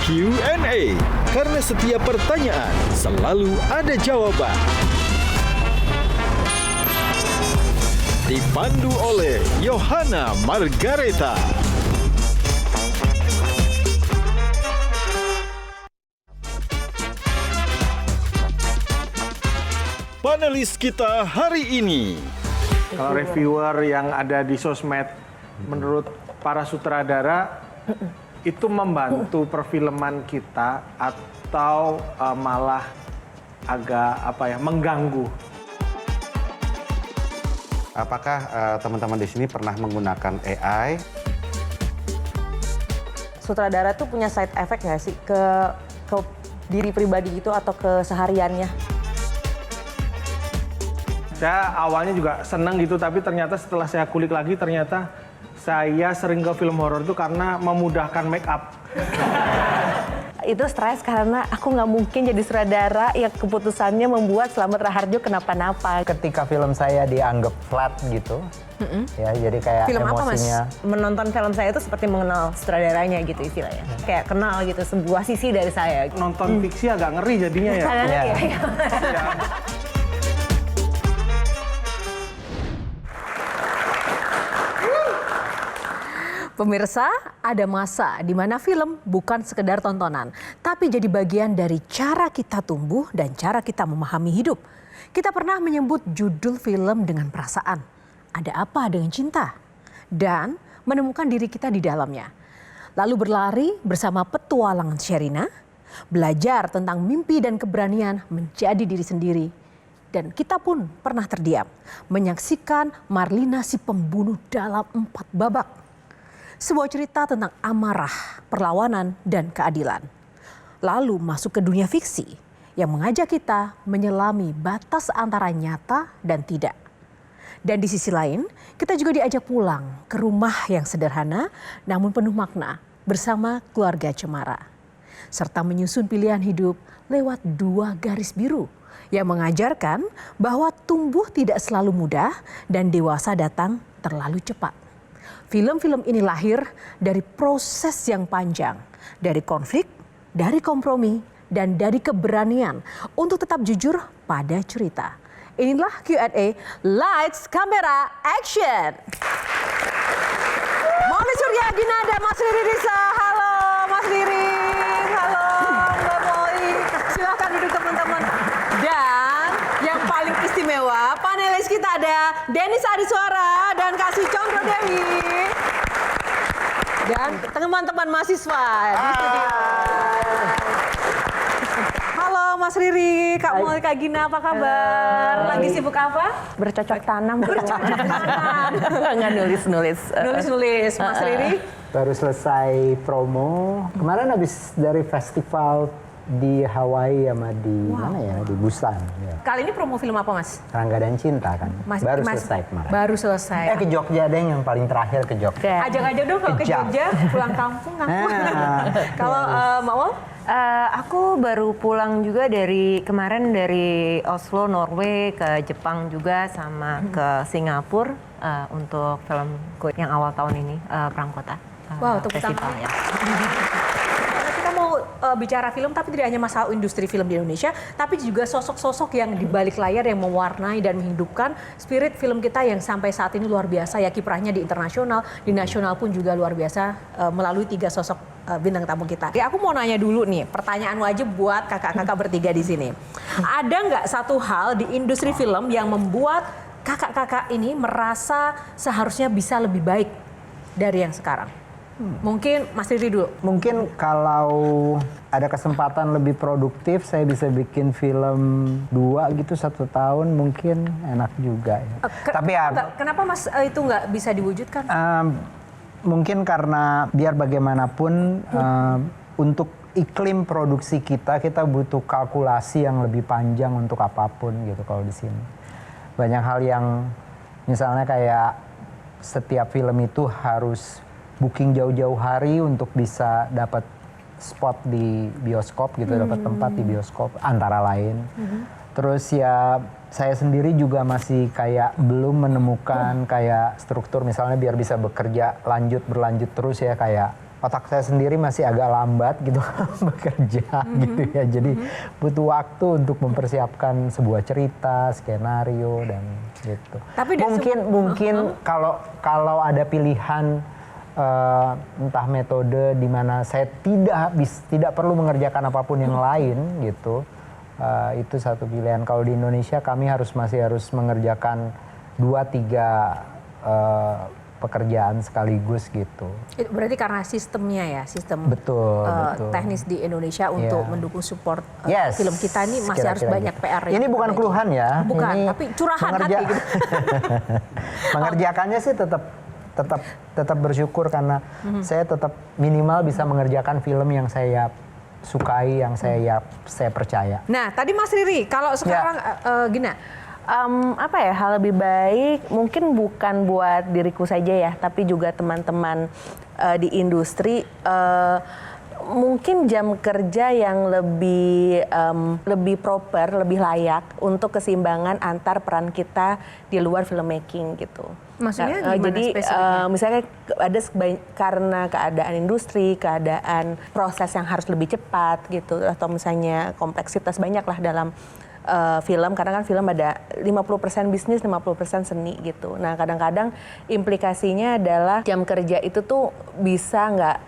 Q&A, karena setiap pertanyaan selalu ada jawaban. Dipandu oleh Yohana Margareta. Panelis kita hari ini. Kalau reviewer yang ada di sosmed, menurut para sutradara, itu membantu perfilman kita atau malah agak mengganggu? Apakah teman-teman di sini pernah menggunakan AI? Sutradara tuh punya side effect nggak sih ke diri pribadi gitu atau ke sehariannya? Saya awalnya juga senang gitu, tapi ternyata setelah saya kulik lagi, ternyata saya sering ke film horor itu karena memudahkan make up. Itu stres karena aku nggak mungkin jadi sutradara yang keputusannya membuat Slamet Raharjo kenapa-napa. Ketika film saya dianggap flat gitu, ya jadi kayak Film emosinya. apa mas? Menonton film saya itu seperti mengenal sutradaranya gitu istilahnya. Kayak kenal gitu sebuah sisi dari saya. Nonton fiksi agak ngeri jadinya ya. Agak ngeri ya. Pemirsa, ada masa di mana film bukan sekedar tontonan, tapi jadi bagian dari cara kita tumbuh dan cara kita memahami hidup. Kita pernah menyebut judul film dengan perasaan. Ada apa dengan cinta? Dan menemukan diri kita di dalamnya. Lalu berlari bersama petualangan Sherina, belajar tentang mimpi dan keberanian menjadi diri sendiri. Dan kita pun pernah terdiam, menyaksikan Marlina si pembunuh dalam 4 babak. Sebuah cerita tentang amarah, perlawanan, dan keadilan. Lalu masuk ke dunia fiksi yang mengajak kita menyelami batas antara nyata dan tidak. Dan di sisi lain, kita juga diajak pulang ke rumah yang sederhana namun penuh makna bersama keluarga Cemara. Serta menyusun pilihan hidup lewat 2 garis biru yang mengajarkan bahwa tumbuh tidak selalu mudah dan dewasa datang terlalu cepat. Film-film ini lahir dari proses yang panjang, dari konflik, dari kompromi, dan dari keberanian untuk tetap jujur pada cerita. Inilah Q&A, Lights, Camera, Action! Mauly Suryadina dan Mas Riri Risa. Halo Mas Riri, halo Mbak Mauly. Silahkan duduk teman-teman. Dan yang paling istimewa, panelis kita ada Denis Adiswara dan Kasih Condro Dewi. Dan teman-teman mahasiswa di studio. Halo Mas Riri, Kak Mauly, Kak Gina, apa kabar? Lagi sibuk apa? Bercocok tanam. Bercocok tanam. Nggak nulis-nulis. Nulis-nulis, Mas Riri. Baru selesai promo. Kemarin habis dari festival di Hawaii sama di mana ya, di Busan. Ya. Kali ini promo film apa Mas? Rangga dan Cinta kan, baru selesai kemarin. Baru selesai. Ke Jogja deh yang paling terakhir ke Jogja. Ajak-ajak dong kalau ke Jogja, pulang kampung. Kalau Mbak Wol? Aku baru pulang juga kemarin dari Oslo, Norway, ke Jepang juga, sama ke Singapura untuk filmku yang awal tahun ini, Perang Kota. Wow, tepuk tangan. Ya. Kita mau bicara film, tapi tidak hanya masalah industri film di Indonesia, tapi juga sosok-sosok yang di balik layar yang mewarnai dan menghidupkan spirit film kita yang sampai saat ini luar biasa ya, kiprahnya di internasional, di nasional pun juga luar biasa melalui 3 sosok bintang tamu kita. Ya, aku mau nanya dulu nih, pertanyaan wajib buat kakak-kakak bertiga di sini. Ada nggak satu hal di industri film yang membuat kakak-kakak ini merasa seharusnya bisa lebih baik dari yang sekarang? Mungkin Mas Riri dulu. Mungkin kalau ada kesempatan lebih produktif, saya bisa bikin film 2 gitu 1 tahun, mungkin enak juga ya. Tapi ya, kenapa Mas itu nggak bisa diwujudkan? mungkin karena biar bagaimanapun untuk iklim produksi kita butuh kalkulasi yang lebih panjang untuk apapun gitu kalau di sini. Banyak hal yang misalnya kayak setiap film itu harus booking jauh-jauh hari untuk bisa dapat spot di bioskop gitu, dapat tempat di bioskop antara lain. Terus ya saya sendiri juga masih kayak belum menemukan kayak struktur misalnya biar bisa berlanjut terus ya, kayak otak saya sendiri masih agak lambat gitu bekerja gitu ya. Jadi butuh waktu untuk mempersiapkan sebuah cerita, skenario dan gitu. Tapi mungkin kalau ada pilihan entah metode di mana saya tidak perlu mengerjakan apapun yang lain gitu. Itu satu pilihan. Kalau di Indonesia kami masih harus mengerjakan 2-3 pekerjaan sekaligus gitu. Berarti karena sistemnya ya, sistem betul. teknis di Indonesia untuk mendukung support film kita ini masih harus banyak PR. Ini bukan keluhan ya. Bukan, ini tapi curahan hati gitu. Mengerjakannya sih tetap bersyukur karena saya tetap minimal bisa mengerjakan film yang saya sukai, yang saya percaya. Nah, tadi Mas Riri, kalau sekarang Gina, hal lebih baik mungkin bukan buat diriku saja ya, tapi juga teman-teman di industri, mungkin jam kerja yang lebih proper, lebih layak untuk keseimbangan antar peran kita di luar filmmaking gitu. Maksudnya gimana jadi misalnya karena keadaan industri, keadaan proses yang harus lebih cepat gitu, atau misalnya kompleksitas banyak lah dalam film, karena kan film ada 50% bisnis, 50% seni gitu. Nah kadang-kadang implikasinya adalah jam kerja itu tuh bisa nggak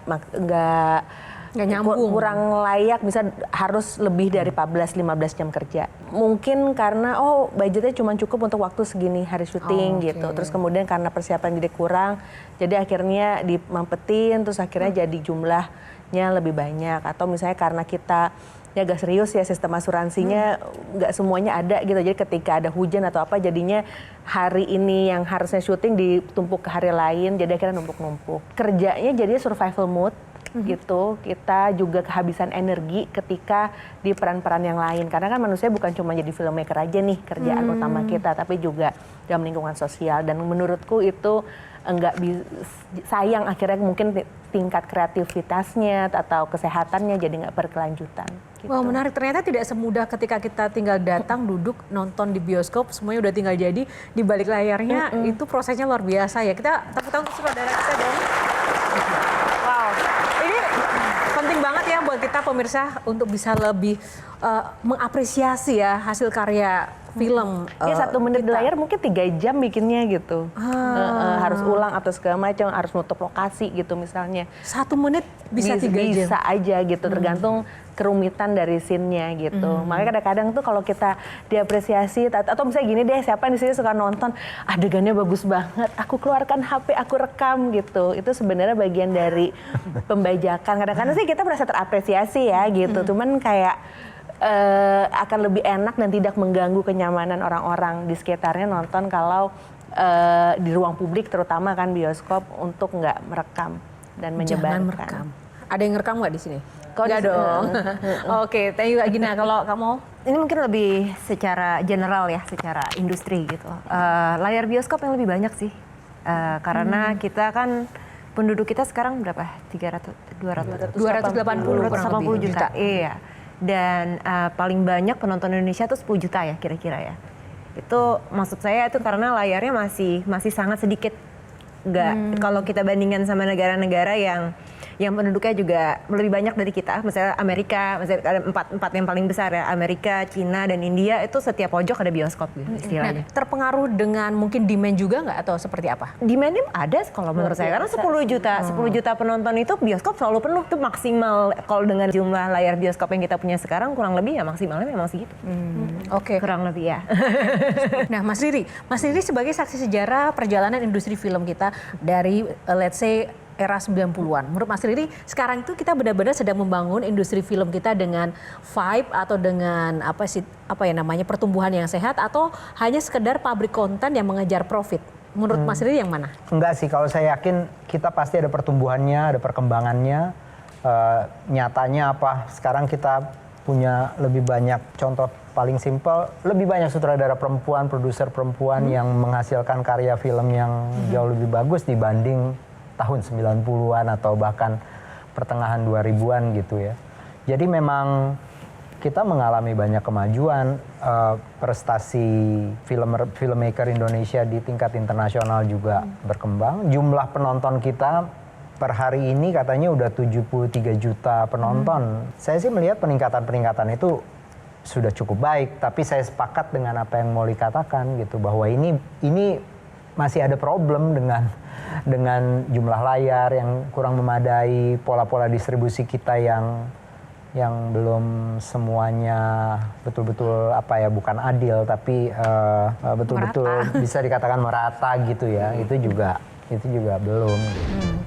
nyambung, kurang layak, bisa harus lebih dari 14-15 jam kerja. Mungkin karena budgetnya cuma cukup untuk waktu segini hari syuting gitu. Terus kemudian karena persiapan jadi kurang, jadi akhirnya dimampetin, terus akhirnya jadi jumlahnya lebih banyak. Atau misalnya karena kita agak serius ya, sistem asuransinya nggak semuanya ada gitu. Jadi ketika ada hujan atau apa, jadinya hari ini yang harusnya syuting ditumpuk ke hari lain, jadi akhirnya numpuk-numpuk. Kerjanya jadinya survival mode gitu. Kita juga kehabisan energi ketika di peran-peran yang lain. Karena kan manusia bukan cuma jadi filmmaker aja nih kerjaan utama kita, tapi juga dalam lingkungan sosial. Dan menurutku itu sayang akhirnya mungkin tingkat kreativitasnya atau kesehatannya jadi nggak berkelanjutan. Gitu. Wah, menarik. Ternyata tidak semudah ketika kita tinggal datang, duduk, nonton di bioskop, semuanya udah tinggal jadi. Di balik layarnya itu prosesnya luar biasa ya. Kita tepuk tangan untuk saudara kita dong. Wow, ini penting banget ya buat kita pemirsa untuk bisa lebih mengapresiasi ya hasil karya film. Ya 1 menit di layar mungkin 3 jam bikinnya gitu. Harus ulang atau segala macam, harus nutup lokasi gitu misalnya. 1 menit bisa 3 jam? Bisa aja gitu, tergantung kerumitan dari scene-nya gitu. Makanya kadang-kadang tuh kalau kita diapresiasi, atau misalnya gini deh, siapa di sini suka nonton, adegannya bagus banget, aku keluarkan HP, aku rekam gitu. Itu sebenarnya bagian dari pembajakan. Kadang-kadang sih kita merasa terapresiasi ya gitu. Cuman kayak akan lebih enak dan tidak mengganggu kenyamanan orang-orang di sekitarnya nonton kalau di ruang publik, terutama kan bioskop, untuk nggak merekam dan menyebarkan. Jangan merekam. Ada yang ngerekam nggak di sini? Nggak dong. Oke, thank you Gina. Kalau kamu? Ini mungkin lebih secara general ya, secara industri gitu. Layar bioskop yang lebih banyak sih, karena kita kan penduduk kita sekarang berapa? 280 juta. Iya. Dan paling banyak penonton Indonesia tuh 10 juta ya kira-kira ya. Itu maksud saya itu karena layarnya masih sangat sedikit. Kalau kita bandingkan sama negara-negara yang penduduknya juga lebih banyak dari kita, misalnya Amerika, misalnya ada empat yang paling besar ya, Amerika, Cina, dan India, itu setiap pojok ada bioskop gitu istilahnya. Nah, terpengaruh dengan mungkin demand juga nggak atau seperti apa? Demandnya ada kalau menurut saya, karena 10 juta penonton itu bioskop selalu penuh, itu maksimal kalau dengan jumlah layar bioskop yang kita punya sekarang kurang lebih ya maksimalnya memang segitu. Oke. Kurang lebih ya. Nah, Mas Riri sebagai saksi sejarah perjalanan industri film kita dari let's say era 90-an. Menurut Mas Riri, sekarang itu kita benar-benar sedang membangun industri film kita dengan vibe atau dengan pertumbuhan yang sehat, atau hanya sekedar pabrik konten yang mengejar profit? Menurut Mas Riri yang mana? Enggak sih, kalau saya yakin kita pasti ada pertumbuhannya, ada perkembangannya. Nyatanya apa? Sekarang kita punya lebih banyak, contoh paling simpel, lebih banyak sutradara perempuan, produser perempuan yang menghasilkan karya film yang jauh lebih bagus dibanding tahun 90-an atau bahkan pertengahan 2000-an gitu ya. Jadi memang kita mengalami banyak kemajuan, prestasi filmmaker Indonesia di tingkat internasional juga berkembang. Jumlah penonton kita per hari ini katanya udah 73 juta penonton. Saya sih melihat peningkatan itu sudah cukup baik, tapi saya sepakat dengan apa yang Molly katakan gitu, bahwa ini masih ada problem dengan jumlah layar yang kurang memadai, pola-pola distribusi kita yang belum semuanya betul-betul bukan adil, tapi betul-betul bisa dikatakan merata gitu ya. Itu juga belum.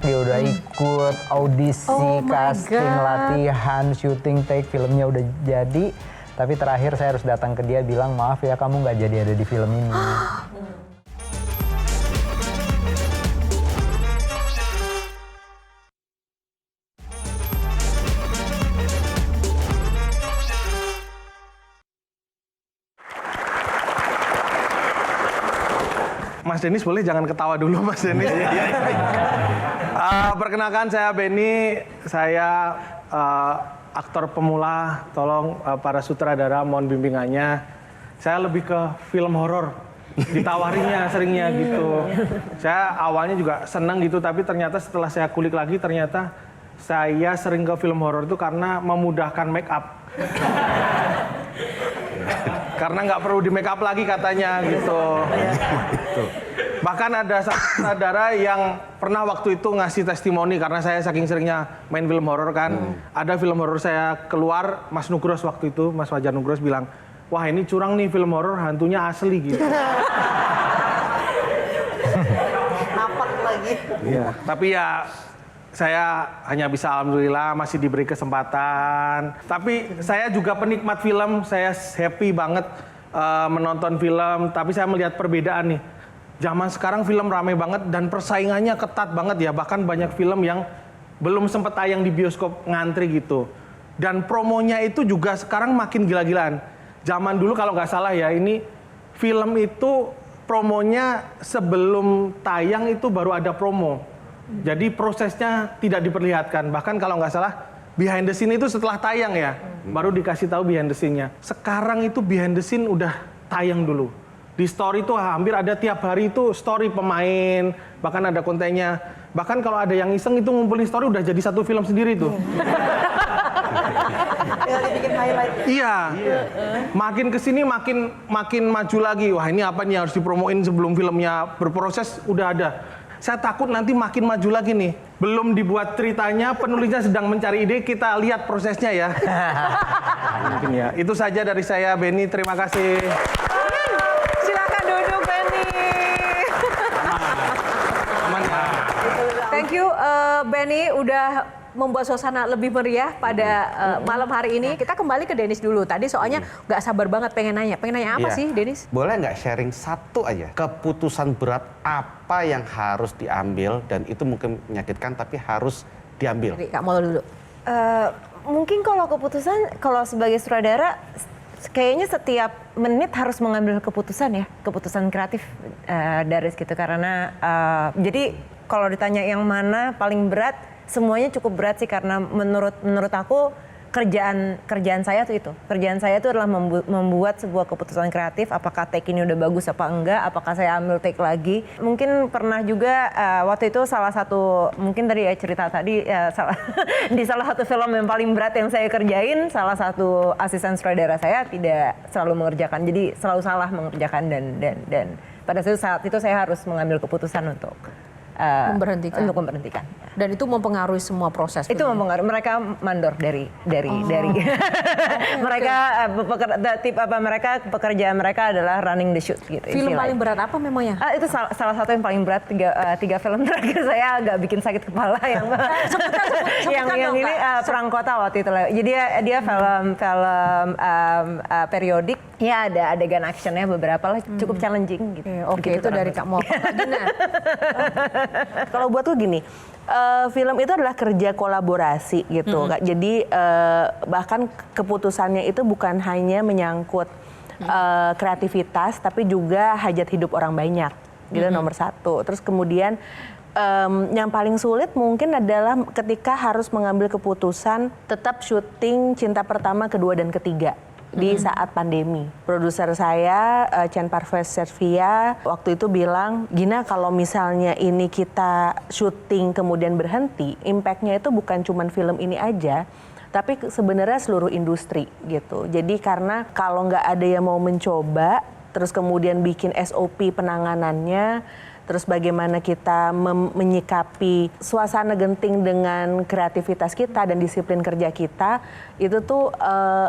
Dia udah ikut audisi, casting, latihan, syuting, take, filmnya udah jadi. Tapi terakhir saya harus datang ke dia bilang, maaf ya kamu nggak jadi ada di film ini. Mas Denis boleh jangan ketawa dulu Mas Denis. Perkenalkan saya Benny, saya aktor pemula, tolong para sutradara mohon bimbingannya. Saya lebih ke film horor, ditawarinya seringnya gitu. Saya awalnya juga senang gitu, tapi ternyata setelah saya kulik lagi ternyata saya sering ke film horor itu karena memudahkan make up. Karena nggak perlu di make up lagi katanya gitu. Bahkan ada saudara yang pernah waktu itu ngasih testimoni karena saya saking seringnya main film horor kan. Ada film horor saya keluar, Mas Nugros waktu itu, Mas Fajar Nugros bilang, wah ini curang nih film horor, hantunya asli gitu. Napak lagi. Iya. Tapi ya saya hanya bisa alhamdulillah masih diberi kesempatan. Tapi saya juga penikmat film, saya happy banget menonton film. Tapi saya melihat perbedaan nih. Zaman sekarang film ramai banget dan persaingannya ketat banget ya. Bahkan banyak film yang belum sempat tayang di bioskop ngantri gitu. Dan promonya itu juga sekarang makin gila-gilaan. Zaman dulu kalau nggak salah ya, ini film itu promonya sebelum tayang itu baru ada promo. Jadi prosesnya tidak diperlihatkan. Bahkan kalau nggak salah behind the scene itu setelah tayang ya, baru dikasih tahu behind the scene-nya. Sekarang itu behind the scene udah tayang dulu. Di story itu hampir ada tiap hari itu story pemain, bahkan ada kontennya. Bahkan kalau ada yang iseng itu ngumpulin story udah jadi satu film sendiri tuh. Dibikin highlight. Iya. Makin kesini makin maju lagi. Wah ini apa nih harus dipromoin sebelum filmnya berproses udah ada. Saya takut nanti makin maju lagi nih. Belum dibuat ceritanya, penulisnya sedang mencari ide, kita lihat prosesnya ya. Mungkin ya. Itu saja dari saya, Benny. Terima kasih. Silakan duduk, Benny. Aman ya. Thank you Benny udah membuat suasana lebih meriah pada malam hari ini. Kita kembali ke Denis dulu. Tadi soalnya nggak sabar banget pengen nanya. Pengen nanya apa sih, Denis? Boleh nggak sharing satu aja keputusan berat apa yang harus diambil dan itu mungkin menyakitkan tapi harus diambil? Kak Molo dulu. Mungkin kalau keputusan, kalau sebagai sutradara, kayaknya setiap menit harus mengambil keputusan ya, keputusan kreatif dari gitu. Karena jadi kalau ditanya yang mana paling berat, semuanya cukup berat sih karena menurut aku kerjaan saya tuh itu. Kerjaan saya itu adalah membuat sebuah keputusan kreatif, apakah take ini udah bagus apa enggak, apakah saya ambil take lagi. Mungkin pernah juga waktu itu salah satu, mungkin tadi ya cerita tadi di salah satu film yang paling berat yang saya kerjain, salah satu asisten sutradara saya tidak selalu mengerjakan, jadi selalu salah mengerjakan dan pada saat itu saya harus mengambil keputusan untuk memberhentikan. Dan itu mempengaruhi semua proses. Itu mempengaruhi, mereka mandor dari mereka pekerjaan mereka adalah running the shoot gitu. Film paling berat apa memangnya? Itu salah satu yang paling berat, tiga film terakhir saya agak bikin sakit kepala yang ini Perang Kota waktu itu. Jadi dia film periodik. Ya ada adegan actionnya beberapa lah, cukup challenging gitu. Oke, itu dari Kak Mo. Kalau buat tuh gini, film itu adalah kerja kolaborasi gitu, Kak. Jadi bahkan keputusannya itu bukan hanya menyangkut kreativitas, tapi juga hajat hidup orang banyak, gitu nomor satu. Terus kemudian Yang paling sulit mungkin adalah ketika harus mengambil keputusan tetap syuting Cinta Pertama, Kedua, dan Ketiga di saat pandemi. Produser saya, Chen Parves Servia, waktu itu bilang, Gina kalau misalnya ini kita syuting kemudian berhenti, impact-nya itu bukan cuma film ini aja, tapi sebenarnya seluruh industri gitu. Jadi karena kalau nggak ada yang mau mencoba, terus kemudian bikin SOP penanganannya, terus bagaimana kita menyikapi suasana genting dengan kreativitas kita dan disiplin kerja kita, itu tuh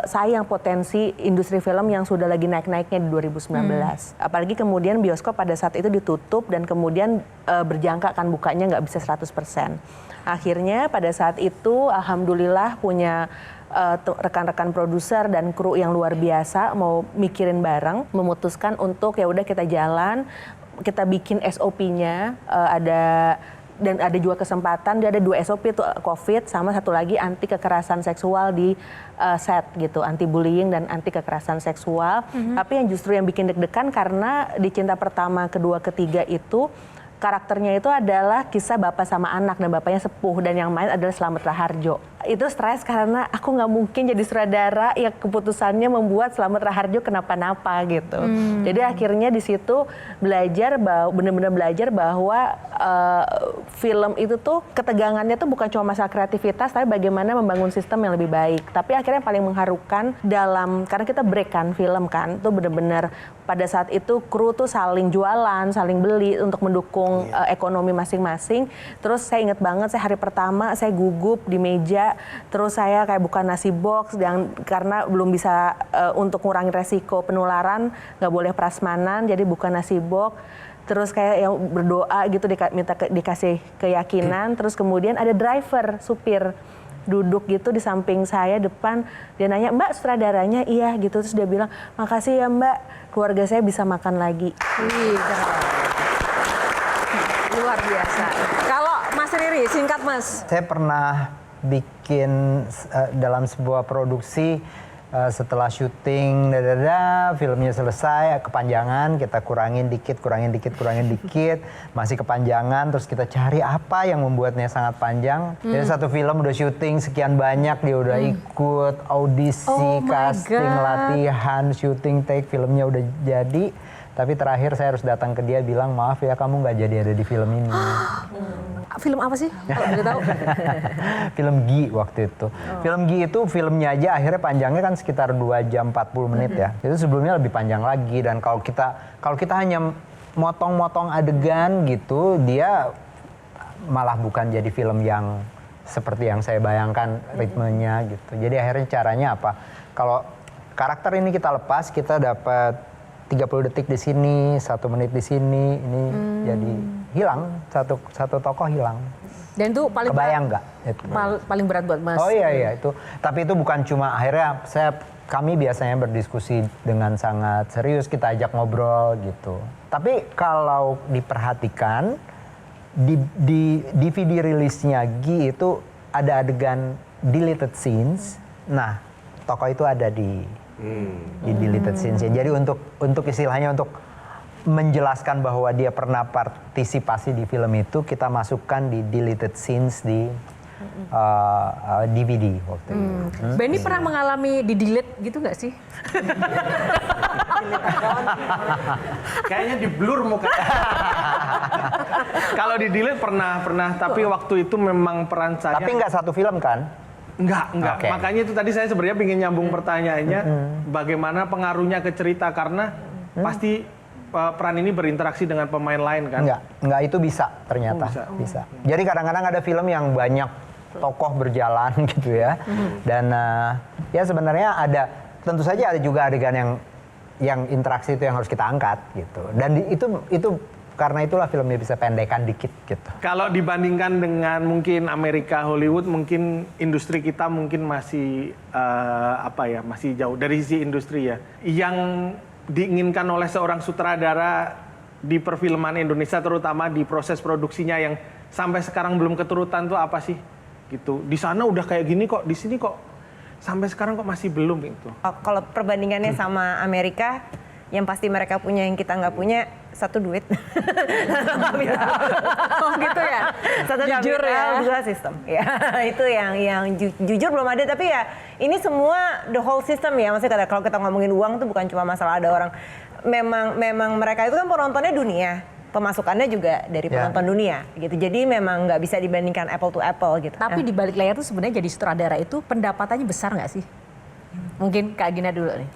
sayang potensi industri film yang sudah lagi naik-naiknya di 2019. Apalagi kemudian bioskop pada saat itu ditutup dan kemudian berjangka kan bukanya nggak bisa 100%. Akhirnya pada saat itu alhamdulillah punya rekan-rekan produser dan kru yang luar biasa mau mikirin bareng, memutuskan untuk ya udah kita jalan, kita bikin SOP-nya, dan ada juga kesempatan, dia ada 2 SOP itu COVID sama satu lagi anti kekerasan seksual di set gitu, anti bullying dan anti kekerasan seksual. Tapi yang justru yang bikin deg-degan karena di Cinta Pertama, Kedua, Ketiga itu karakternya itu adalah kisah bapak sama anak dan bapaknya sepuh dan yang main adalah Slamet Raharjo. Itu stres karena aku nggak mungkin jadi sutradara yang keputusannya membuat Slamet Raharjo kenapa-napa gitu. Jadi akhirnya di situ benar-benar belajar bahwa film itu tuh ketegangannya tuh bukan cuma masalah kreativitas tapi bagaimana membangun sistem yang lebih baik. Tapi akhirnya yang paling mengharukan karena kita break kan film kan, tuh benar-benar pada saat itu kru tuh saling jualan, saling beli untuk mendukung ekonomi masing-masing. Terus saya ingat banget, saya hari pertama saya gugup di meja, terus saya kayak buka nasi box dan karena belum bisa untuk ngurangi resiko penularan, nggak boleh prasmanan, jadi buka nasi box. Terus kayak yang berdoa gitu dikasih keyakinan. Terus kemudian ada driver, supir duduk gitu di samping saya depan, dia nanya, Mbak sutradaranya? Iya gitu. Terus dia bilang, makasih ya Mbak, keluarga saya bisa makan lagi. Luar biasa. Kalau Mas Riri, singkat Mas. Saya pernah bikin dalam sebuah produksi, setelah syuting, filmnya selesai, kepanjangan, kita kurangin dikit, masih kepanjangan, terus kita cari apa yang membuatnya sangat panjang. Jadi satu film udah syuting sekian banyak, dia udah ikut audisi, casting, latihan, syuting, take, filmnya udah jadi. Tapi terakhir saya harus datang ke dia bilang, maaf ya kamu nggak jadi ada di film ini. Film apa sih? Kalau boleh tahu. Film Gi waktu itu. Film Gi itu filmnya aja akhirnya panjangnya kan sekitar 2 jam 40 menit ya. Itu sebelumnya lebih panjang lagi, dan kalau kita hanya motong-motong adegan gitu, dia malah bukan jadi film yang seperti yang saya bayangkan ritmenya gitu. Jadi akhirnya caranya apa? Kalau karakter ini kita lepas, kita dapat 30 detik di sini, 1 menit di sini, ini jadi hilang, satu tokoh hilang. Dan itu paling kebayang nggak? Paling berat buat Mas. Oh iya itu. Tapi itu bukan cuma akhirnya kami biasanya berdiskusi dengan sangat serius, kita ajak ngobrol gitu. Tapi kalau diperhatikan di DVD rilisnya Gi itu ada adegan deleted scenes. Nah, tokoh itu ada di deleted scenes ya. Jadi untuk istilahnya untuk menjelaskan bahwa dia pernah partisipasi di film itu, kita masukkan di deleted scenes di DVD waktu itu. Benny pernah mengalami di delete gitu nggak sih? Kayaknya di blur muka. Kalau di delete pernah, tapi waktu itu memang peran saya. Tapi nggak satu film kan? Enggak. Okay. Makanya itu tadi saya sebenarnya ingin nyambung pertanyaannya, bagaimana pengaruhnya ke cerita, karena pasti peran ini berinteraksi dengan pemain lain kan? Enggak, itu bisa ternyata. Bisa. Jadi kadang-kadang ada film yang banyak tokoh berjalan gitu ya. Dan ya sebenarnya tentu saja ada juga adegan yang interaksi itu yang harus kita angkat gitu. Dan itu karena itulah filmnya bisa pendekan dikit gitu. Kalau dibandingkan dengan mungkin Amerika, Hollywood, mungkin industri kita mungkin masih masih jauh dari sisi industri ya. Yang diinginkan oleh seorang sutradara di perfilman Indonesia, terutama di proses produksinya yang sampai sekarang belum keturutan tuh apa sih? Gitu. Di sana udah kayak gini kok, di sini kok sampai sekarang kok masih belum gitu. Kalau perbandingannya sama Amerika, yang pasti mereka punya yang kita nggak punya, satu duit. Oh gitu ya? Satu Jujur kapital, ya? dua sistem. Ya, itu yang jujur belum ada, tapi ya ini semua the whole system ya. Maksudnya kalau kita ngomongin uang tuh bukan cuma masalah ada orang. Memang mereka itu kan penontonnya dunia. Pemasukannya juga dari penonton dunia gitu. Jadi memang nggak bisa dibandingkan apple to apple gitu. Tapi di balik layar tuh sebenarnya jadi sutradara itu pendapatannya besar nggak sih? Mungkin Kak Gina dulu nih.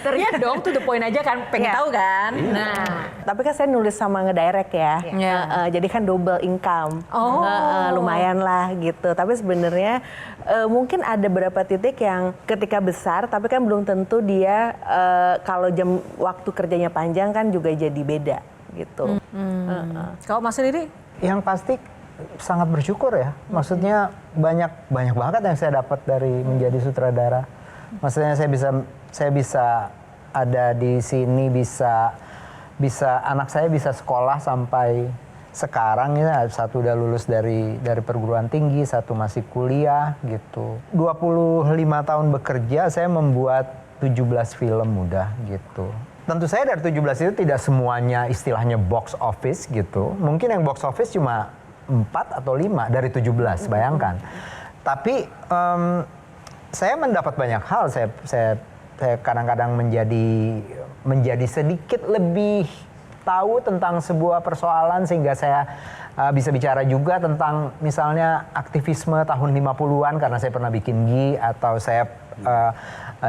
Ternyata dong, to the point aja kan, pengen tahu kan. Nah, Tapi kan saya nulis sama ngedirect ya. Iya. Jadi kan double income. Oh. Lumayan lah gitu. Tapi sebenarnya mungkin ada beberapa titik yang ketika besar tapi kan belum tentu dia kalau jam waktu kerjanya panjang kan juga jadi beda gitu. kalau Mas sendiri? Yang pasti sangat bersyukur ya. Maksudnya banyak banget yang saya dapat dari menjadi sutradara. Maksudnya saya bisa ada di sini, bisa anak saya bisa sekolah sampai sekarang ya, satu udah lulus dari perguruan tinggi, satu masih kuliah gitu. 25 tahun bekerja saya membuat 17 film udah gitu. Tentu saya dari 17 itu tidak semuanya istilahnya box office gitu. Mungkin yang box office cuma 4 atau 5 dari 17, bayangkan. Tapi saya mendapat banyak hal. Saya kadang-kadang menjadi sedikit lebih tahu tentang sebuah persoalan sehingga saya bisa bicara juga tentang misalnya aktivisme tahun 50-an karena saya pernah bikin GI, atau saya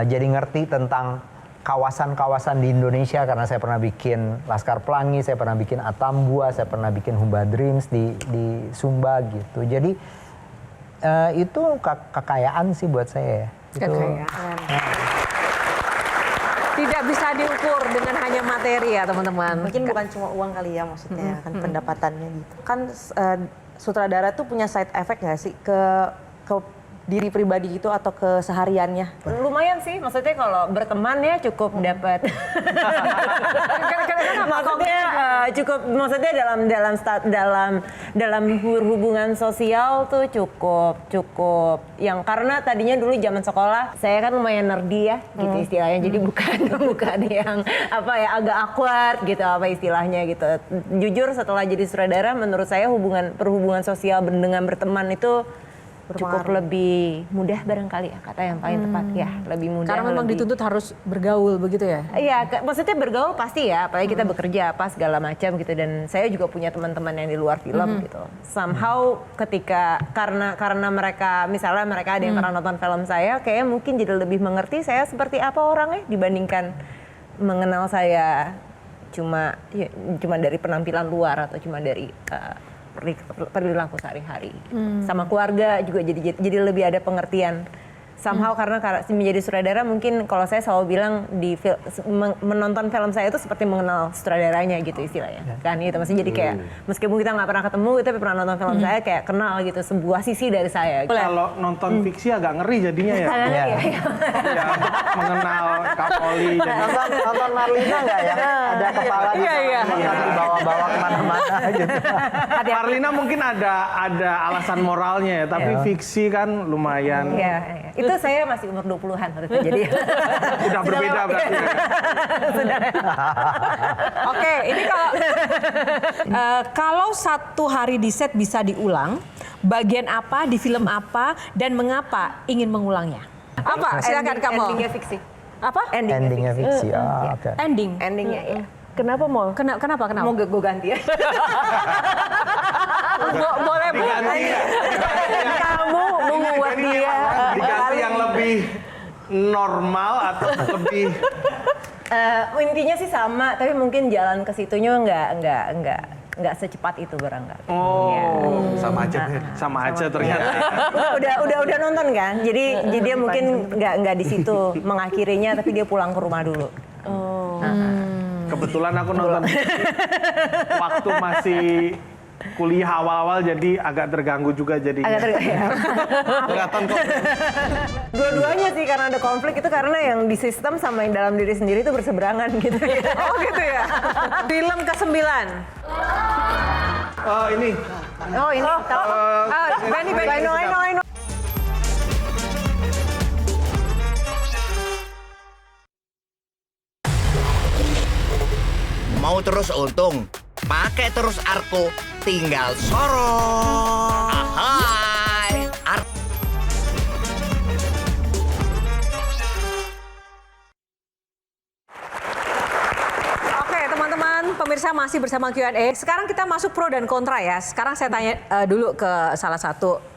jadi ngerti tentang kawasan-kawasan di Indonesia karena saya pernah bikin Laskar Pelangi, saya pernah bikin Atambua, saya pernah bikin Humba Dreams di Sumba gitu. Jadi itu kekayaan sih buat saya ya. Kekayaan. Tidak bisa diukur dengan hanya materi ya teman-teman. Mungkin bukan cuma uang kali ya maksudnya kan pendapatannya gitu. Kan sutradara tuh punya side effect nggak sih ke diri pribadi gitu atau kesehariannya? Lumayan sih, maksudnya kalau berteman ya cukup dapat. Maksudnya dalam hubungan sosial tuh cukup yang karena tadinya dulu zaman sekolah saya kan lumayan nerdy ya gitu istilahnya, jadi bukan yang apa ya agak awkward gitu apa istilahnya gitu. Jujur setelah jadi sutradara menurut saya perhubungan sosial dengan berteman itu cukup lebih mudah barangkali ya, kata yang paling tepat ya, lebih mudah. Karena memang dituntut harus bergaul begitu ya? Iya, maksudnya bergaul pasti ya, apalagi kita bekerja apa segala macam gitu, dan saya juga punya teman-teman yang di luar film gitu. Somehow ketika karena mereka misalnya mereka ada yang pernah nonton film saya, kayaknya mungkin jadi lebih mengerti saya seperti apa orangnya dibandingkan mengenal saya cuma dari penampilan luar atau cuma dari perilaku sehari-hari. Sama keluarga juga jadi lebih ada pengertian. Somehow karena menjadi sutradara mungkin kalau saya selalu bilang menonton film saya itu seperti mengenal sutradaranya gitu istilahnya. Kan gitu, maksudnya jadi kayak meskipun kita nggak pernah ketemu tapi pernah nonton film saya kayak kenal gitu sebuah sisi dari saya. Kalau nonton fiksi agak ngeri jadinya ya. Iya. Ya, mengenal Kapolri. Nonton Marlina nggak ya? Ada kepalanya dibawa-bawa kemana-mana gitu. Marlina mungkin ada alasan moralnya ya, tapi fiksi kan lumayan. Iya. Itu saya masih umur 20-an waktu itu jadi. Udah berbeda berarti. Oke, ini kalau satu hari di set bisa diulang, bagian apa di film apa dan mengapa ingin mengulangnya? Apa? Silakan kamu. Endingnya fiksi. Apa? Endingnya fiksi. Oke. Endingnya ya. Kenapa Mol? Kenapa? Mau gue ganti ya? Boleh Diganti ya. Kamu membuat dia Diganti yang lebih normal atau lebih intinya sih sama, tapi mungkin jalan ke situnya nggak secepat itu barangkali. Sama aja. sama aja ternyata. Udah nonton kan, jadi dia mungkin nggak di situ mengakhirinya, tapi dia pulang ke rumah dulu. Kebetulan aku nonton waktu masih kuliah awal-awal, jadi agak terganggu juga jadinya. Kelihatan kok. Dua-duanya sih karena ada konflik itu, karena yang di sistem sama yang dalam diri sendiri itu berseberangan gitu ya. Oh gitu ya. Film ke-9. Ini. Oh ini. Benny. I know. Mau terus untung? Pakai terus Arko, tinggal sorot. Ahai! Oke, teman-teman, pemirsa masih bersama Q&A. Sekarang kita masuk pro dan kontra ya. Sekarang saya tanya dulu ke salah satu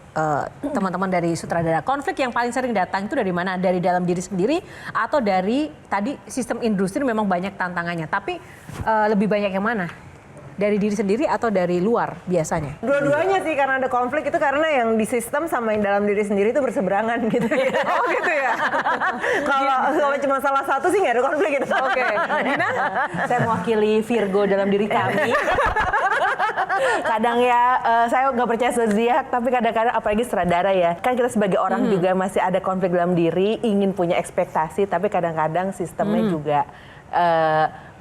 teman-teman dari sutradara. Konflik yang paling sering datang itu dari mana? Dari dalam diri sendiri atau dari tadi sistem industri memang banyak tantangannya. Tapi lebih banyak yang mana? Dari diri sendiri atau dari luar biasanya? Dua-duanya sih, karena ada konflik itu karena yang di sistem sama yang dalam diri sendiri itu berseberangan gitu ya. Oh gitu ya? Kalau cuma salah satu sih nggak ada konflik gitu. Oke. Gina, saya mewakili Virgo dalam diri kami. Kadang ya, saya nggak percaya zodiak, tapi kadang-kadang apalagi sutradara ya. Kan kita sebagai orang juga masih ada konflik dalam diri, ingin punya ekspektasi, tapi kadang-kadang sistemnya juga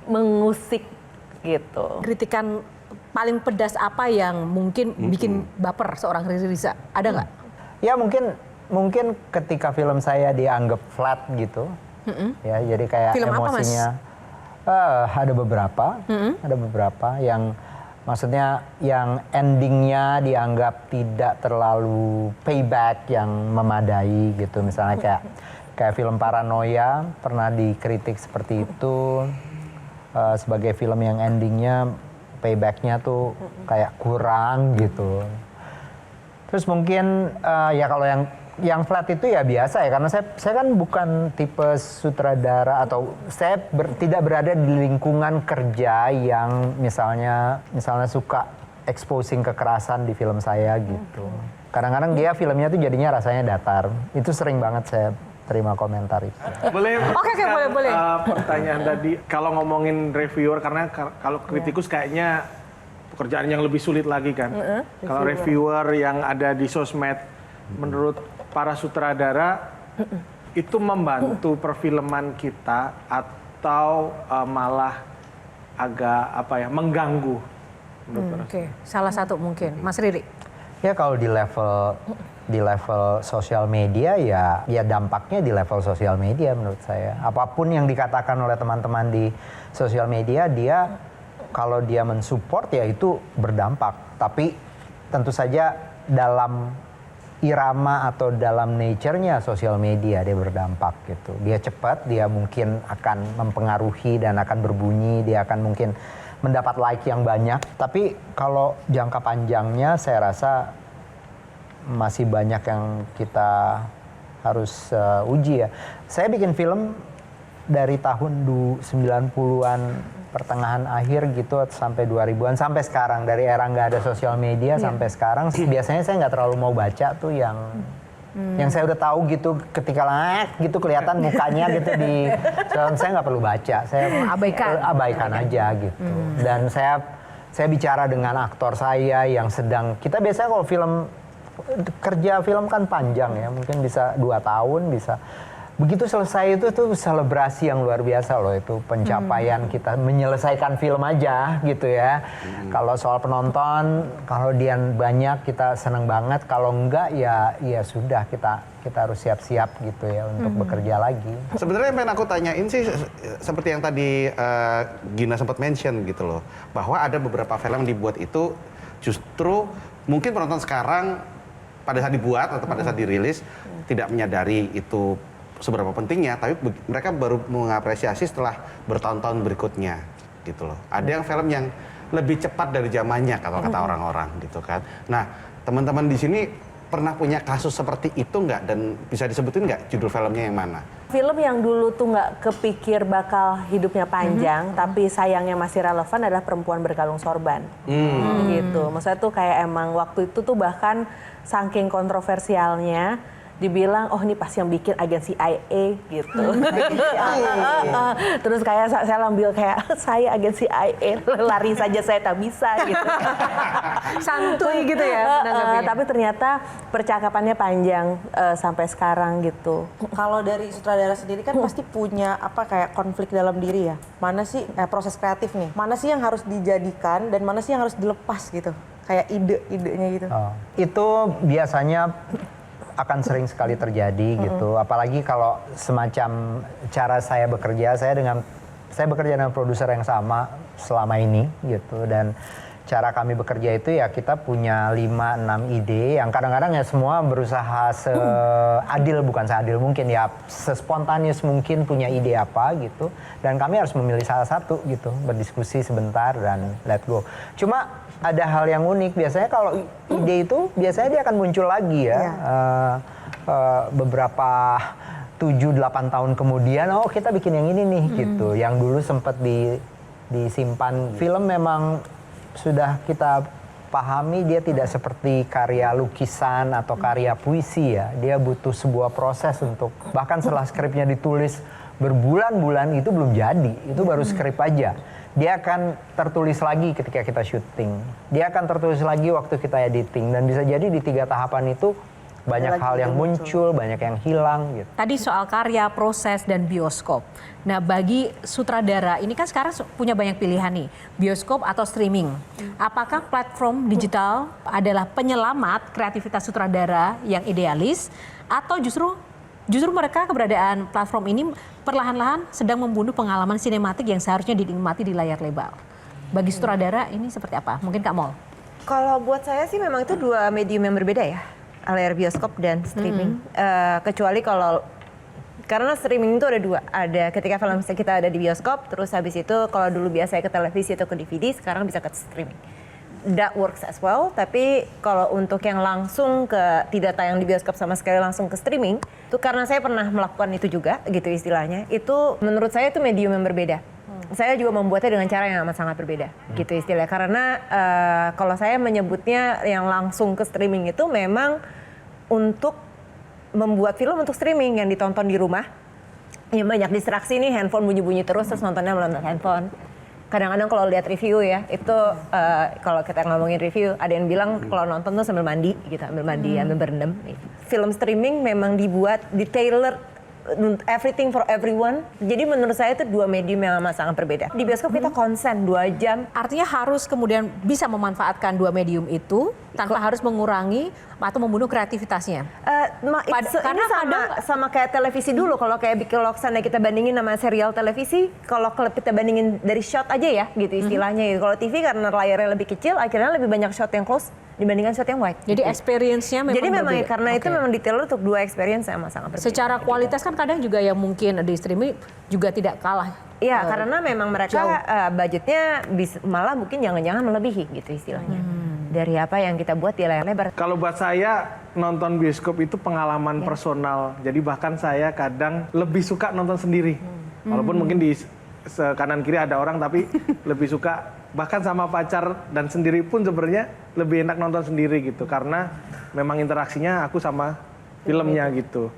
mengusik gitu. Kritikan paling pedas apa yang mungkin bikin baper seorang Riri Riza? Ada nggak? Ya mungkin ketika film saya dianggap flat gitu. Ya, jadi kayak Film apa, Mas? emosinya ada beberapa yang maksudnya yang endingnya dianggap tidak terlalu payback yang memadai gitu. Misalnya kayak film Paranoia pernah dikritik seperti itu. Sebagai film yang endingnya paybacknya tuh kayak kurang gitu. Terus mungkin ya kalau yang flat itu ya biasa ya, karena saya kan bukan tipe sutradara atau saya tidak berada di lingkungan kerja yang misalnya suka exposing kekerasan di film saya gitu. Kadang-kadang dia filmnya tuh jadinya rasanya datar. Itu sering banget saya terima komentar itu. Boleh. Oke, boleh. Pertanyaan tadi, kalau ngomongin reviewer, karena kalau kritikus kayaknya pekerjaan yang lebih sulit lagi kan. Kalau reviewer yang ada di sosmed, menurut para sutradara itu membantu perfilman kita atau malah agak mengganggu? Oke, salah satu mungkin, Mas Riri. Ya kalau di level sosial media ya dampaknya di level sosial media menurut saya. Apapun yang dikatakan oleh teman-teman di sosial media, dia kalau dia mensupport ya itu berdampak. Tapi tentu saja dalam irama atau dalam nature-nya sosial media dia berdampak gitu. Dia cepat, dia mungkin akan mempengaruhi dan akan berbunyi, dia akan mungkin mendapat like yang banyak. Tapi kalau jangka panjangnya saya rasa masih banyak yang kita harus uji ya. Saya bikin film dari tahun 90-an pertengahan akhir gitu sampai 2000-an sampai sekarang, dari era nggak ada sosial media sampai sekarang. Biasanya saya nggak terlalu mau baca tuh yang saya udah tahu gitu, ketika gitu kelihatan mukanya gitu di film, saya nggak perlu baca, saya abaikan aja gitu. Dan saya bicara dengan aktor saya yang sedang, kita biasanya kalau kerja film kan panjang ya, mungkin bisa 2 tahun, bisa begitu selesai itu tuh selebrasi yang luar biasa loh, itu pencapaian kita menyelesaikan film aja gitu ya. Kalau soal penonton, kalau dia banyak kita senang banget, kalau enggak ya sudah, kita harus siap-siap gitu ya untuk bekerja lagi. Sebenarnya yang pengen aku tanyain sih seperti yang tadi Gina sempat mention gitu loh, bahwa ada beberapa film dibuat itu justru mungkin penonton sekarang pada saat dibuat atau pada saat dirilis tidak menyadari itu seberapa pentingnya, tapi mereka baru mengapresiasi setelah bertahun-tahun berikutnya gitu loh. Ada yang film yang lebih cepat dari zamannya kalau kata orang-orang gitu kan. Nah, teman-teman di sini pernah punya kasus seperti itu nggak, dan bisa disebutin nggak judul filmnya yang mana? Film yang dulu tuh nggak kepikir bakal hidupnya panjang, tapi sayangnya masih relevan adalah Perempuan Berkalung Sorban. Gitu. Maksudnya tuh kayak emang waktu itu tuh bahkan saking kontroversialnya, dibilang oh ini pasti yang bikin agen CIA gitu. Terus kayak saya ambil kayak saya agen CIA, lari saja saya tak bisa gitu. Santuy gitu ya. Tapi ternyata percakapannya panjang sampai sekarang gitu. Kalau dari sutradara sendiri kan pasti punya kayak konflik dalam diri ya. Mana sih proses kreatif nih? Mana sih yang harus dijadikan dan mana sih yang harus dilepas gitu? Kayak ide-idenya gitu. Itu biasanya akan sering sekali terjadi gitu. Apalagi kalau semacam cara saya bekerja, saya dengan saya bekerja dengan produser yang sama selama ini gitu, dan cara kami bekerja itu ya kita punya 5-6 ide yang kadang-kadang ya semua berusaha bukan seadil mungkin ya, sespontaneous mungkin punya ide apa gitu, dan kami harus memilih salah satu gitu, berdiskusi sebentar dan let go. Cuma ada hal yang unik, biasanya kalau ide itu biasanya dia akan muncul lagi ya. Beberapa 7-8 tahun kemudian, oh kita bikin yang ini nih gitu. Yang dulu sempat disimpan. Film memang sudah kita pahami dia tidak seperti karya lukisan atau karya puisi ya. Dia butuh sebuah proses untuk, bahkan setelah skripnya ditulis berbulan-bulan itu belum jadi. Itu baru skrip aja. Dia akan tertulis lagi ketika kita syuting. Dia akan tertulis lagi waktu kita editing. Dan bisa jadi di 3 tahapan itu banyak hal yang muncul, banyak yang hilang gitu. Tadi soal karya, proses, dan bioskop. Nah, bagi sutradara, ini kan sekarang punya banyak pilihan nih, bioskop atau streaming. Apakah platform digital adalah penyelamat kreativitas sutradara yang idealis, atau justru mereka keberadaan platform ini perlahan-lahan sedang membunuh pengalaman sinematik yang seharusnya dinikmati di layar lebar? Bagi sutradara ini seperti apa? Mungkin Kak Mol? Kalau buat saya sih memang itu 2 medium yang berbeda ya. Layar bioskop dan streaming, kecuali karena streaming itu ada 2, ada ketika film kita ada di bioskop, terus habis itu kalau dulu biasanya ke televisi atau ke DVD, sekarang bisa ke streaming. That works as well, tapi kalau untuk yang langsung tidak tayang di bioskop sama sekali langsung ke streaming, itu karena saya pernah melakukan itu juga gitu istilahnya, itu menurut saya itu medium yang berbeda. Saya juga membuatnya dengan cara yang amat sangat berbeda gitu istilahnya, karena kalau saya menyebutnya yang langsung ke streaming itu memang untuk membuat film untuk streaming yang ditonton di rumah, yang banyak distraksi nih, handphone bunyi-bunyi terus nontonnya melalui handphone. Kadang-kadang kalau lihat review ya, itu kalau kita ngomongin review, ada yang bilang kalau nonton tuh sambil mandi gitu, ambil berendam. Film streaming memang dibuat, di-tailor everything for everyone. Jadi menurut saya itu 2 medium yang amat sangat berbeda. Di bioskop kita konsen 2 jam. Artinya harus kemudian bisa memanfaatkan 2 medium itu tanpa harus mengurangi atau membunuh kreativitasnya. Karena sama kayak televisi dulu. Kalau kayak kalau kita bandingin sama serial televisi, kalau kita bandingin dari shot aja ya gitu istilahnya. Kalau TV karena layarnya lebih kecil, akhirnya lebih banyak shot yang close dibandingkan shot yang wide. Jadi experience-nya memang berbeda. Karena itu memang detail untuk 2 experience yang sangat berbeda. Secara kualitas kan kadang juga yang mungkin di streaming juga tidak kalah. Iya, karena memang mereka budgetnya malah mungkin jangan-jangan melebihi gitu istilahnya. Dari apa yang kita buat di layar lebar. Kalau buat saya nonton bioskop itu pengalaman personal. Jadi bahkan saya kadang lebih suka nonton sendiri. Walaupun mungkin di kanan kiri ada orang, tapi lebih suka bahkan sama pacar dan sendiri pun sebenarnya lebih enak nonton sendiri gitu. Karena memang interaksinya aku sama filmnya gitu.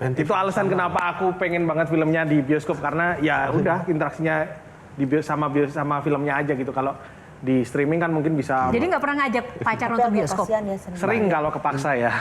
Itu alasan kenapa aku pengen banget filmnya di bioskop, karena ya udah interaksinya sama filmnya aja gitu. Kalau di streaming kan mungkin bisa. Jadi nggak pernah ngajak pacar nonton bioskop? Sering kalau kepaksa ya.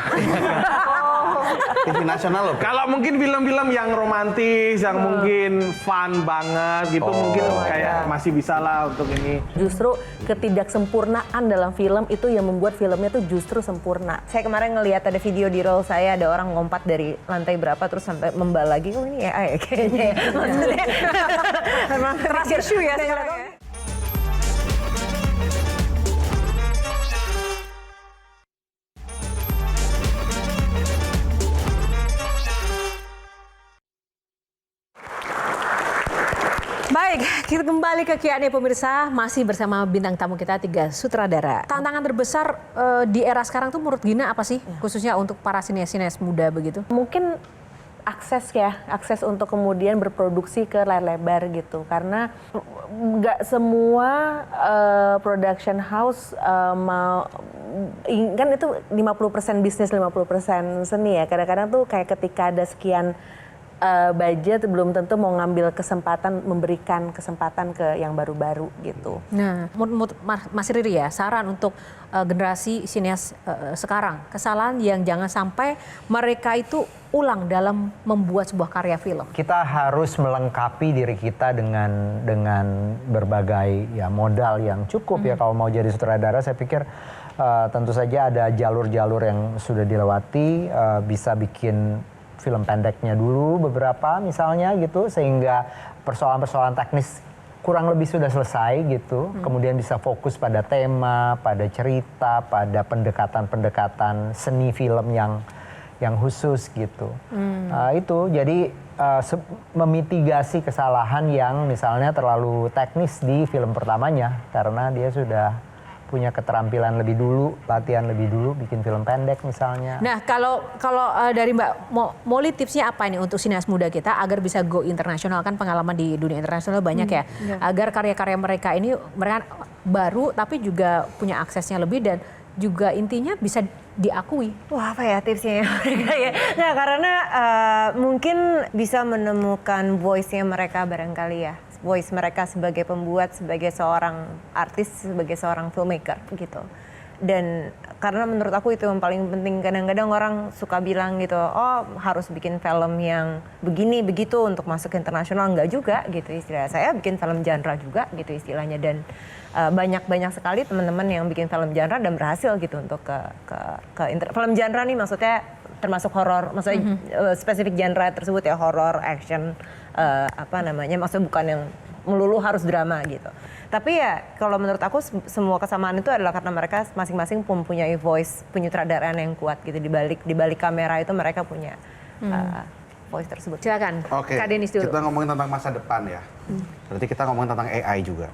TV nasional loh. Kalau mungkin film-film yang romantis, yang mungkin fun banget gitu, mungkin kayak masih bisa lah untuk ini. Justru ketidaksempurnaan dalam film itu yang membuat filmnya tuh justru sempurna. Saya kemarin ngelihat ada video di roll saya, ada orang ngompat dari lantai berapa terus sampai membal lagi. Oh ini AI kayaknya ya. Maksudnya memang Trust issue ya sekarang ya. Baik, kita kembali ke Q&A pemirsa, masih bersama bintang tamu kita 3 sutradara. Tantangan terbesar di era sekarang tuh menurut Gina apa sih? Khususnya untuk para sinias-sinias muda begitu? Mungkin akses untuk kemudian berproduksi ke layar lebar gitu. Karena nggak semua production house kan itu 50% bisnis, 50% seni ya. Kadang-kadang tuh kayak ketika ada sekian budget belum tentu mau ngambil kesempatan, memberikan kesempatan ke yang baru-baru gitu. Nah, Mas Riri ya, saran untuk generasi sinias sekarang, kesalahan yang jangan sampai mereka itu ulang dalam membuat sebuah karya film. Kita harus melengkapi diri kita dengan berbagai ya modal yang cukup ya kalau mau jadi sutradara. Saya pikir tentu saja ada jalur-jalur yang sudah dilewati, bisa bikin film pendeknya dulu beberapa misalnya gitu, sehingga persoalan-persoalan teknis kurang lebih sudah selesai gitu. Kemudian bisa fokus pada tema, pada cerita, pada pendekatan-pendekatan seni film yang khusus gitu. Itu jadi memitigasi kesalahan yang misalnya terlalu teknis di film pertamanya karena dia sudah punya keterampilan lebih dulu, latihan lebih dulu, bikin film pendek misalnya. Nah, kalau dari Mbak Molly, tipsnya apa ini untuk sineas muda kita agar bisa go internasional? Kan pengalaman di dunia internasional banyak ya. Agar karya-karya mereka ini mereka baru tapi juga punya aksesnya lebih dan juga intinya bisa diakui. Wah, apa ya tipsnya ya mereka ya? Nah, karena mungkin bisa menemukan voice-nya mereka barangkali ya. Voice mereka sebagai pembuat, sebagai seorang artis, sebagai seorang filmmaker gitu. Dan karena menurut aku itu yang paling penting. Kadang-kadang orang suka bilang gitu, oh harus bikin film yang begini begitu untuk masuk ke internasional. Enggak juga gitu istilahnya. Saya bikin film genre juga gitu istilahnya. Dan banyak sekali teman-teman yang bikin film genre dan berhasil gitu untuk film genre nih maksudnya termasuk horor, maksudnya spesifik genre tersebut ya, horor, action, maksudnya bukan yang melulu harus drama gitu. Tapi ya kalau menurut aku semua kesamaan itu adalah karena mereka masing-masing mempunyai voice, penyutradaraan yang kuat gitu di balik kamera itu mereka punya voice tersebut. Silakan. Oke, Kak Denis dulu. kita ngomongin tentang masa depan ya. Berarti kita ngomongin tentang AI juga.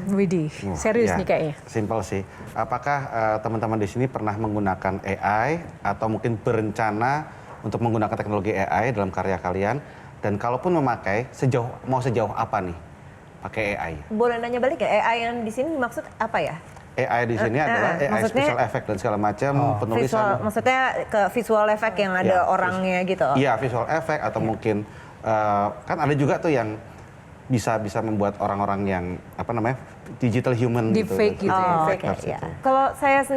Widih, serius nih kayaknya. Simpel sih. Apakah teman-teman di sini pernah menggunakan AI atau mungkin berencana untuk menggunakan teknologi AI dalam karya kalian? Dan kalaupun memakai, sejauh apa nih pakai AI? Boleh nanya balik ya, AI yang di sini maksud apa ya? AI di sini adalah AI special effect dan segala macam, penulisan. Maksudnya ke visual effect yang ada orangnya gitu? Iya, visual effect atau mungkin kan ada juga tuh yang bisa membuat orang-orang yang digital human Deep gitu. fake gitu. Ya. Kalau saya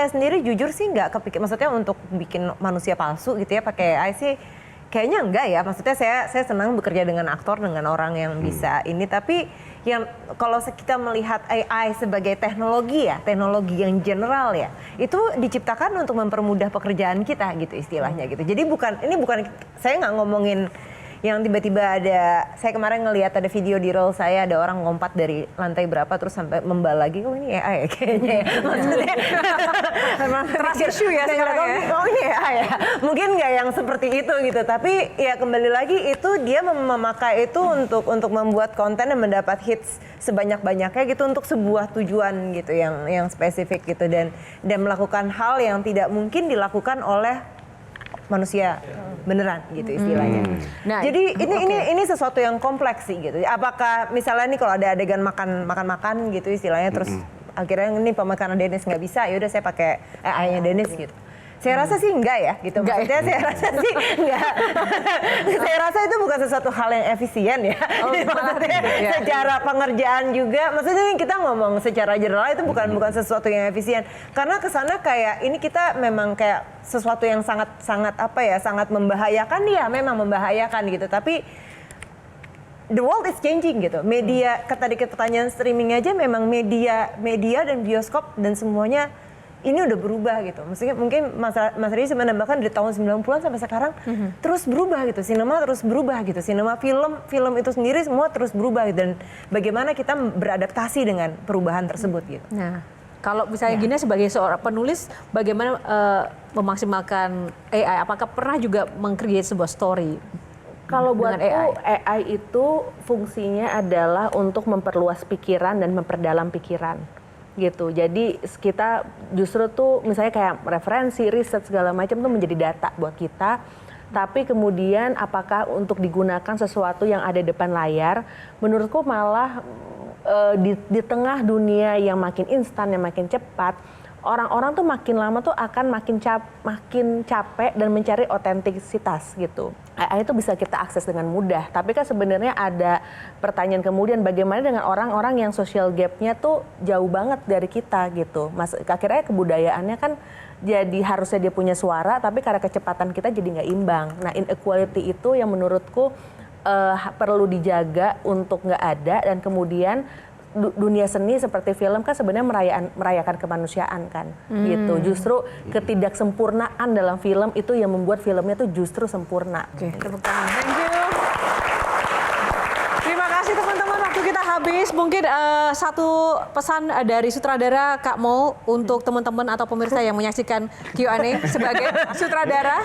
sendiri jujur sih nggak kepikir, maksudnya untuk bikin manusia palsu gitu ya pakai AI sih kayaknya enggak ya. Maksudnya saya senang bekerja dengan aktor, dengan orang yang bisa ini, tapi yang kalau kita melihat AI sebagai teknologi ya, teknologi yang general ya, itu diciptakan untuk mempermudah pekerjaan kita gitu istilahnya gitu. Jadi ini bukan saya nggak ngomongin yang tiba-tiba saya kemarin ngelihat ada video di roll saya, ada orang ngompat dari lantai berapa terus sampai membal lagi, oh ini AI ya kayaknya ya. Maksudnya Trust issue ya sekarang ya. Oh ini AI ya. Mungkin nggak yang seperti itu gitu, tapi ya kembali lagi itu dia memakai itu untuk membuat konten dan mendapat hits sebanyak-banyaknya gitu untuk sebuah tujuan gitu yang spesifik gitu dan melakukan hal yang tidak mungkin dilakukan oleh manusia beneran gitu istilahnya. Nah, jadi ini sesuatu yang kompleks sih gitu. Apakah misalnya nih kalau ada adegan makan gitu istilahnya terus akhirnya ini pemakanan Dennis nggak bisa, yaudah saya pakai AI-nya Dennis gitu. Saya rasa sih enggak ya gitu. Maksudnya saya rasa sih enggak. Saya rasa itu bukan sesuatu hal yang efisien ya. Maksudnya secara pengerjaan juga, maksudnya kita ngomong secara general itu bukan sesuatu yang efisien. Karena kesana kayak ini kita memang kayak sesuatu yang sangat membahayakan ya, memang membahayakan gitu. Tapi the world is changing gitu. Media, tadi pertanyaan streaming aja memang media dan bioskop dan semuanya ini udah berubah gitu. Maksudnya mungkin Mas Ridi menambahkan dari tahun 90-an sampai sekarang terus berubah gitu. Sinema terus berubah gitu. Sinema film itu sendiri semua terus berubah gitu. Dan bagaimana kita beradaptasi dengan perubahan tersebut gitu. Nah, kalau misalnya gini sebagai seorang penulis, bagaimana memaksimalkan AI? Apakah pernah juga meng-create sebuah story? Kalau buat AI itu fungsinya adalah untuk memperluas pikiran dan memperdalam pikiran gitu. Jadi kita justru tuh misalnya kayak referensi, riset segala macam tuh menjadi data buat kita. Tapi kemudian apakah untuk digunakan sesuatu yang ada di depan layar, menurutku malah di tengah dunia yang makin instan, yang makin cepat, orang-orang tuh makin lama tuh akan makin capek dan mencari otentisitas gitu. AI itu bisa kita akses dengan mudah, tapi kan sebenarnya ada pertanyaan kemudian bagaimana dengan orang-orang yang social gap-nya tuh jauh banget dari kita gitu. Akhirnya kebudayaannya kan jadi harusnya dia punya suara, tapi karena kecepatan kita jadi nggak imbang. Nah, inequality itu yang menurutku perlu dijaga untuk nggak ada, dan kemudian dunia seni seperti film kan sebenarnya merayakan kemanusiaan kan gitu. Justru ketidaksempurnaan dalam film itu yang membuat filmnya tuh justru sempurna. Tepuk tangan. Thank you. Terima habis, mungkin satu pesan dari sutradara Kak Mol untuk teman-teman atau pemirsa yang menyaksikan Q&A sebagai sutradara.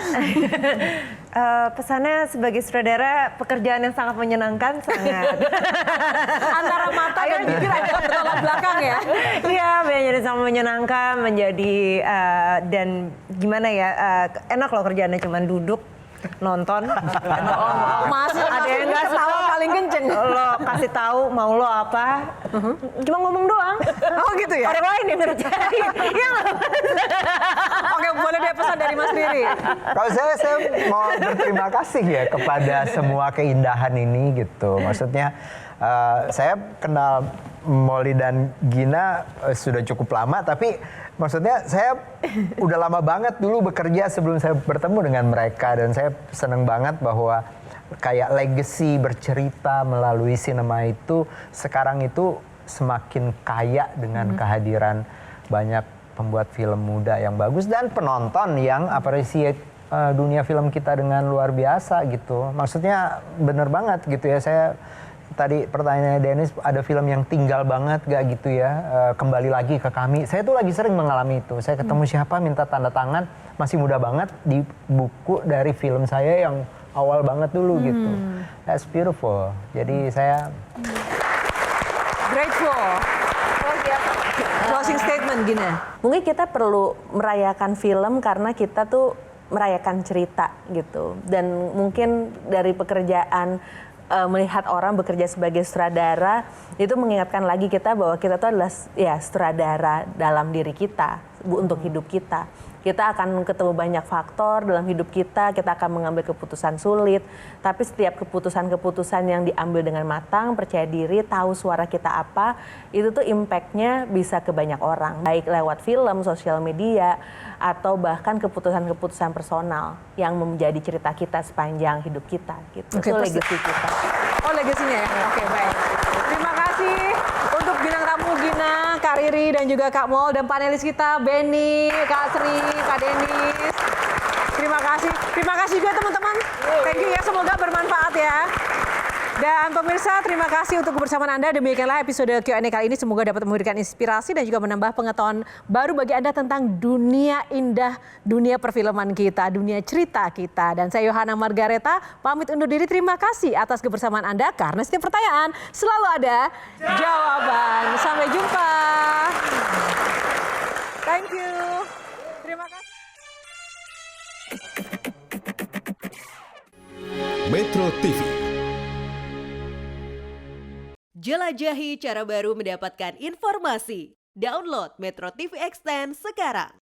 Pesannya sebagai sutradara, pekerjaan yang sangat menyenangkan, sangat. Antara mata dan bibir ada bertolak belakang ya. Iya, menjadi sangat menyenangkan, menjadi dan gimana ya, enak loh kerjaannya cuma duduk. Nonton, Masih ada yang nggak tahu paling kenceng. lo kasih tahu mau lo apa, cuma ngomong doang. Oh gitu ya. Orang lain yang ngerjain. Iya nggak? Oke, boleh deh pesan dari Mas Riri. Kalau saya mau berterima kasih ya kepada semua keindahan ini gitu. Maksudnya saya kenal Molly dan Gina sudah cukup lama, tapi maksudnya saya udah lama banget dulu bekerja sebelum saya bertemu dengan mereka, dan saya seneng banget bahwa kayak legacy bercerita melalui sinema itu sekarang itu semakin kaya dengan kehadiran banyak pembuat film muda yang bagus dan penonton yang appreciate dunia film kita dengan luar biasa gitu. Maksudnya bener banget gitu ya. Saya tadi pertanyaannya Dennis, ada film yang tinggal banget gak gitu ya, kembali lagi ke kami. Saya tuh lagi sering mengalami itu. Saya ketemu siapa minta tanda tangan, masih muda banget, di buku dari film saya yang awal banget dulu gitu. That's beautiful. Jadi saya Grateful. Closing statement Gina. Mungkin kita perlu merayakan film karena kita tuh merayakan cerita gitu. Dan mungkin dari pekerjaan melihat orang bekerja sebagai sutradara itu mengingatkan lagi kita bahwa kita tuh adalah ya sutradara dalam diri kita untuk hidup kita. Kita akan ketemu banyak faktor dalam hidup kita akan mengambil keputusan sulit, tapi setiap keputusan-keputusan yang diambil dengan matang, percaya diri, tahu suara kita apa, itu tuh impact-nya bisa ke banyak orang, baik lewat film, sosial media, atau bahkan keputusan-keputusan personal yang menjadi cerita kita sepanjang hidup kita gitu. Oke, Itu legacy kita. Oh, legasinya ya? Oke, baik. Terima kasih untuk bintang tamu Gina, Kak Riri, dan juga Kak Mol, dan panelis kita Benny, Kak Sri, Kak Denis. Terima kasih. Terima kasih juga teman-teman. Thank you ya, semoga bermanfaat ya. Dan pemirsa, terima kasih untuk kebersamaan Anda. Demikianlah episode Q&A kali ini. Semoga dapat memberikan inspirasi dan juga menambah pengetahuan baru bagi Anda tentang dunia indah, dunia perfilman kita, dunia cerita kita. Dan saya Yohana Margareta, pamit undur diri. Terima kasih atas kebersamaan Anda, karena setiap pertanyaan selalu ada jawaban. Sampai jumpa. Thank you. Terima kasih. Metro TV. Jelajahi cara baru mendapatkan informasi. Download Metro TV Extend sekarang.